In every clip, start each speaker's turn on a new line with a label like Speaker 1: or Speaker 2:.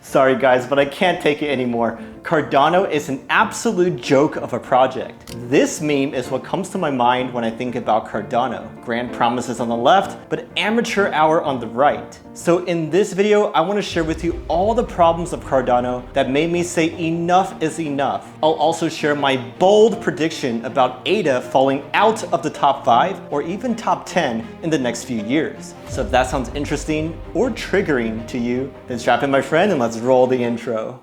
Speaker 1: Sorry guys, but I can't take it anymore. Cardano is an absolute joke of a project. This meme is what comes to my mind when I think about Cardano. Grand promises on the left, but amateur hour on the right. So in this video, I want to share with you all the problems of Cardano that made me say enough is enough. I'll also share my bold prediction about ADA falling out of the top 5 or even top 10 in the next few years. So if that sounds interesting or triggering to you, then strap in my friend and let's roll the intro.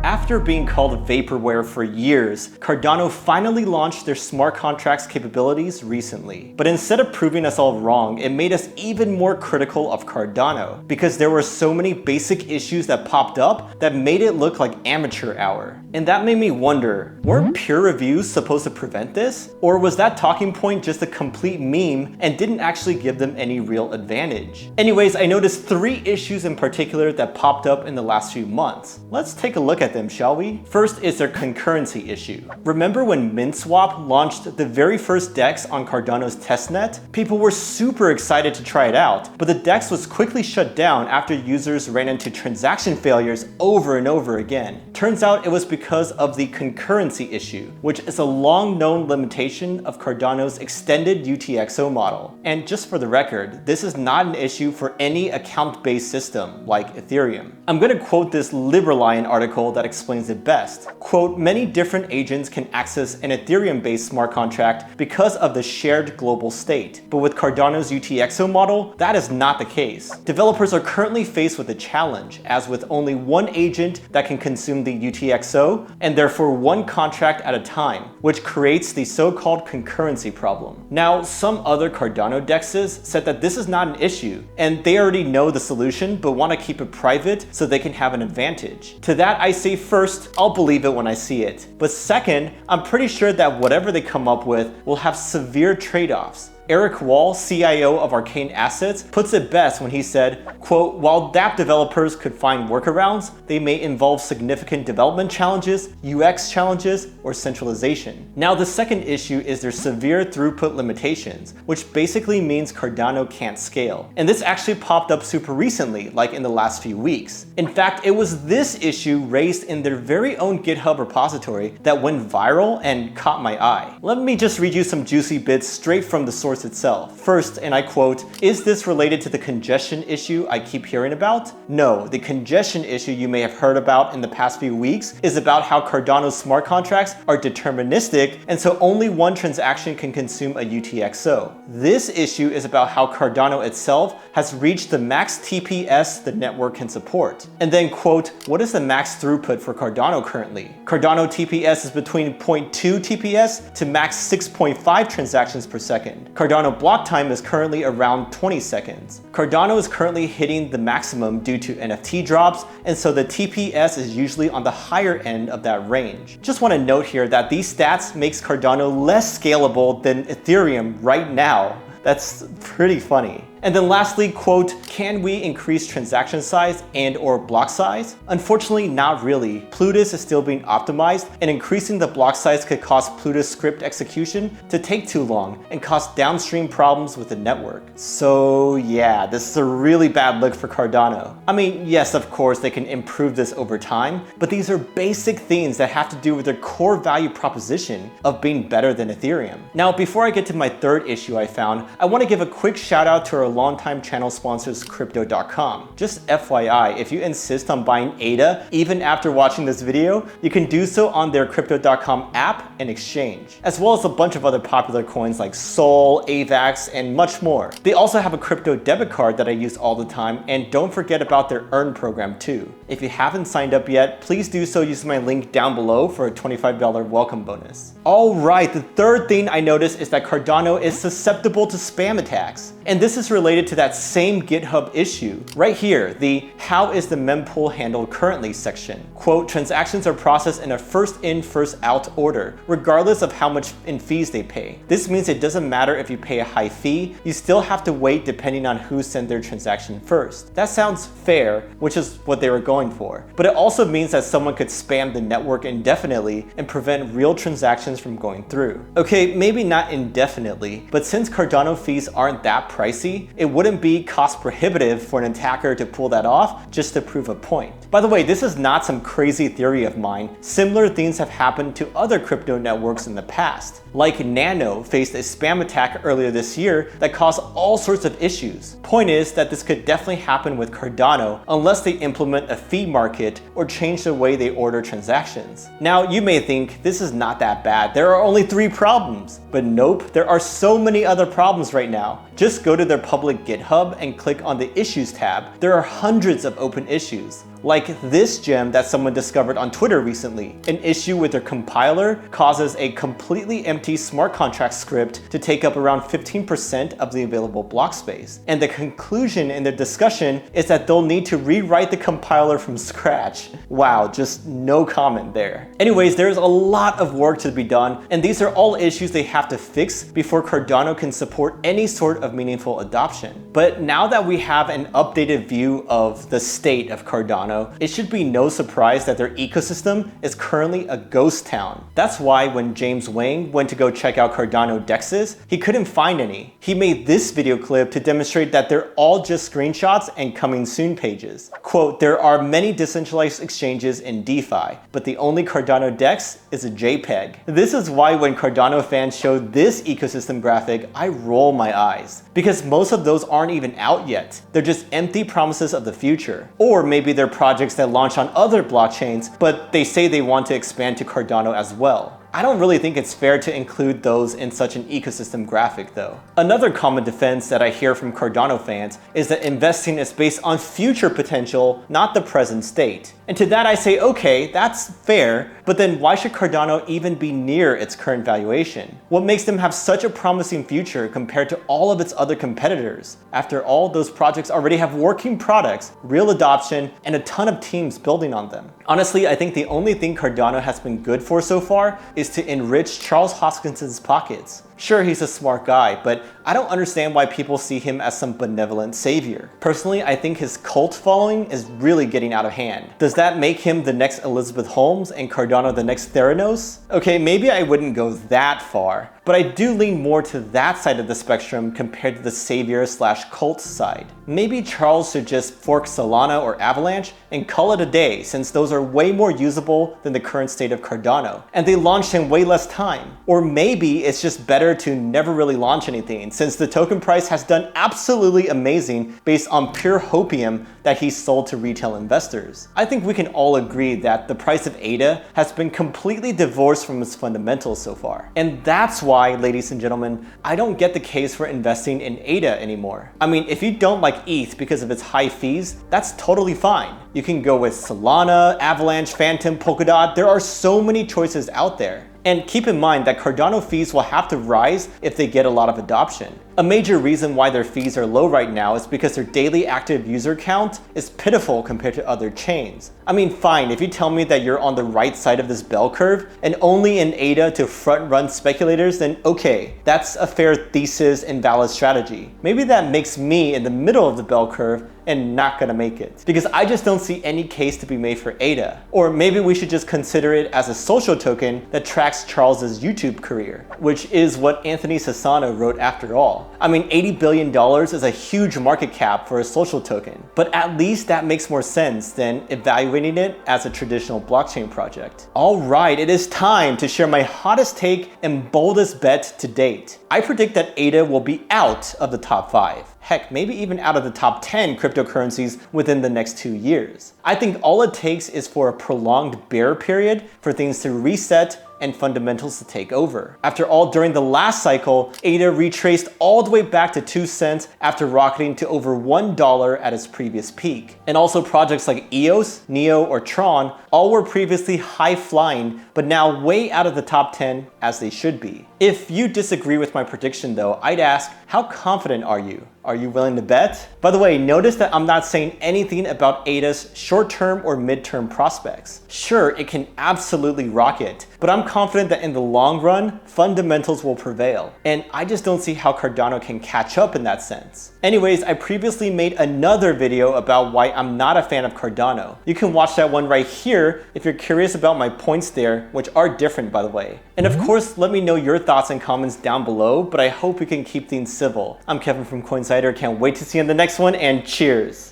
Speaker 1: After being called vaporware for years, Cardano finally launched their smart contracts capabilities recently. But instead of proving us all wrong, it made us even more critical of Cardano because there were so many basic issues that popped up that made it look like amateur hour. And that made me wonder, weren't peer reviews supposed to prevent this? Or was that talking point just a complete meme and didn't actually give them any real advantage? Anyways, I noticed 3 issues in particular that popped up in the last few months. Let's take a look at them, shall we? First is their concurrency issue. Remember when MintSwap launched the very first DEX on Cardano's testnet? People were super excited to try it out, but the DEX was quickly shut down after users ran into transaction failures over and over again. Turns out it was because of the concurrency issue, which is a long-known limitation of Cardano's extended UTXO model. And just for the record, this is not an issue for any account-based system like Ethereum. I'm going to quote this Librelion article that explains it best. Quote, many different agents can access an Ethereum-based smart contract because of the shared global state. But with Cardano's UTXO model, that is not the case. Developers are currently faced with a challenge, as with only one agent that can consume the UTXO, and therefore one contract at a time, which creates the so-called concurrency problem. Now, some other Cardano DEXs said that this is not an issue, and they already know the solution but want to keep it private so they can have an advantage. To that I say, first, I'll believe it when I see it. But second, I'm pretty sure that whatever they come up with will have severe trade-offs. Eric Wall, CIO of Arcane Assets, puts it best when he said, quote, while dApp developers could find workarounds, they may involve significant development challenges, UX challenges, or centralization. Now, the second issue is their severe throughput limitations, which basically means Cardano can't scale. And this actually popped up super recently, like in the last few weeks. In fact, it was this issue raised in their very own GitHub repository that went viral and caught my eye. Let me just read you some juicy bits straight from the source itself. First, and I quote, is this related to the congestion issue I keep hearing about? No, the congestion issue you may have heard about in the past few weeks is about how Cardano's smart contracts are deterministic, and so only one transaction can consume a UTXO. This issue is about how Cardano itself has reached the max TPS the network can support. And then quote, what is the max throughput for Cardano currently? Cardano TPS is between 0.2 TPS to max 6.5 transactions per second. Cardano block time is currently around 20 seconds. Cardano is currently hitting the maximum due to NFT drops, and so the TPS is usually on the higher end of that range. Just want to note here that these stats makes Cardano less scalable than Ethereum right now. That's pretty funny. And then lastly, quote, can we increase transaction size and or block size? Unfortunately, not really. Plutus is still being optimized, and increasing the block size could cause Plutus script execution to take too long and cause downstream problems with the network. So yeah, this is a really bad look for Cardano. I mean, yes, of course, they can improve this over time, but these are basic things that have to do with their core value proposition of being better than Ethereum. Now, before I get to my third issue I found, I want to give a quick shout out to our longtime channel sponsors Crypto.com. Just FYI, if you insist on buying ADA even after watching this video, you can do so on their Crypto.com app and exchange, as well as a bunch of other popular coins like Sol, AVAX, and much more. They also have a crypto debit card that I use all the time, and don't forget about their Earn program too. If you haven't signed up yet, please do so using my link down below for a $25 welcome bonus. All right, the third thing I noticed is that Cardano is susceptible to spam attacks. And this is related related to that same GitHub issue. Right here, the "How is the mempool handled currently" section. Quote, transactions are processed in a first in, first out order, regardless of how much in fees they pay. This means it doesn't matter if you pay a high fee, you still have to wait depending on who sent their transaction first. That sounds fair, which is what they were going for. But it also means that someone could spam the network indefinitely and prevent real transactions from going through. Okay, maybe not indefinitely, but since Cardano fees aren't that pricey, it wouldn't be cost prohibitive for an attacker to pull that off just to prove a point. By the way, this is not some crazy theory of mine. Similar things have happened to other crypto networks in the past. Like Nano faced a spam attack earlier this year that caused all sorts of issues. Point is that this could definitely happen with Cardano unless they implement a fee market or change the way they order transactions. Now, you may think this is not that bad. There are only 3 problems. But nope, there are so many other problems right now. Just go to their public GitHub and click on the Issues tab. There are hundreds of open issues. Like this gem that someone discovered on Twitter recently. An issue with their compiler causes a completely empty smart contract script to take up around 15% of the available block space. And the conclusion in their discussion is that they'll need to rewrite the compiler from scratch. Wow, just no comment there. Anyways, there's a lot of work to be done, and these are all issues they have to fix before Cardano can support any sort of meaningful adoption. But now that we have an updated view of the state of Cardano, it should be no surprise that their ecosystem is currently a ghost town. That's why when James Wang went to go check out Cardano dexes, he couldn't find any. He made this video clip to demonstrate that they're all just screenshots and coming soon pages. Quote, there are many decentralized exchanges in DeFi, but the only Cardano dex is a JPEG. This is why when Cardano fans show this ecosystem graphic, I roll my eyes. Because most of those aren't even out yet. They're just empty promises of the future. Or maybe they're projects that launch on other blockchains, but they say they want to expand to Cardano as well. I don't really think it's fair to include those in such an ecosystem graphic though. Another common defense that I hear from Cardano fans is that investing is based on future potential, not the present state. And to that I say, okay, that's fair, but then why should Cardano even be near its current valuation? What makes them have such a promising future compared to all of its other competitors? After all, those projects already have working products, real adoption, and a ton of teams building on them. Honestly, I think the only thing Cardano has been good for so far is to enrich Charles Hoskinson's pockets. Sure, he's a smart guy, but I don't understand why people see him as some benevolent savior. Personally, I think his cult following is really getting out of hand. Does that make him the next Elizabeth Holmes and Cardano the next Theranos? Okay, maybe I wouldn't go that far, but I do lean more to that side of the spectrum compared to the savior/cult side. Maybe Charles should just fork Solana or Avalanche and call it a day, since those are way more usable than the current state of Cardano, and they launched in way less time. Or maybe it's just better to never really launch anything, since the token price has done absolutely amazing based on pure hopium that he sold to retail investors. I think we can all agree that the price of ADA has been completely divorced from its fundamentals so far. And that's why, ladies and gentlemen, I don't get the case for investing in ADA anymore. I mean, if you don't like ETH because of its high fees, that's totally fine. You can go with Solana, Avalanche, Phantom, Polkadot. There are so many choices out there. And keep in mind that Cardano fees will have to rise if they get a lot of adoption. A major reason why their fees are low right now is because their daily active user count is pitiful compared to other chains. I mean, fine, if you tell me that you're on the right side of this bell curve and only in ADA to front-run speculators, then okay, that's a fair thesis and valid strategy. Maybe that makes me in the middle of the bell curve and not gonna make it, because I just don't see any case to be made for ADA. Or maybe we should just consider it as a social token that tracks Charles's YouTube career, which is what Anthony Sassano wrote after all. I mean, $80 billion is a huge market cap for a social token, but at least that makes more sense than evaluating it as a traditional blockchain project. All right, it is time to share my hottest take and boldest bet to date. I predict that ADA will be out of the top 5. Heck, maybe even out of the top 10 cryptocurrencies within the next 2 years. I think all it takes is for a prolonged bear period for things to reset and fundamentals to take over. After all, during the last cycle, ADA retraced all the way back to 2 cents after rocketing to over $1 at its previous peak. And also projects like EOS, NEO, or Tron all were previously high flying, but now way out of the top 10 as they should be. If you disagree with my prediction though, I'd ask, how confident are you? Are you willing to bet? By the way, notice that I'm not saying anything about ADA's short-term or mid-term prospects. Sure, it can absolutely rocket, but I'm confident that in the long run, fundamentals will prevail. And I just don't see how Cardano can catch up in that sense. Anyways, I previously made another video about why I'm not a fan of Cardano. You can watch that one right here if you're curious about my points there, which are different by the way. And of course, let me know your thoughts and comments down below, but I hope we can keep things civil. I'm Kevin from Coinsider, can't wait to see you in the next one, and cheers!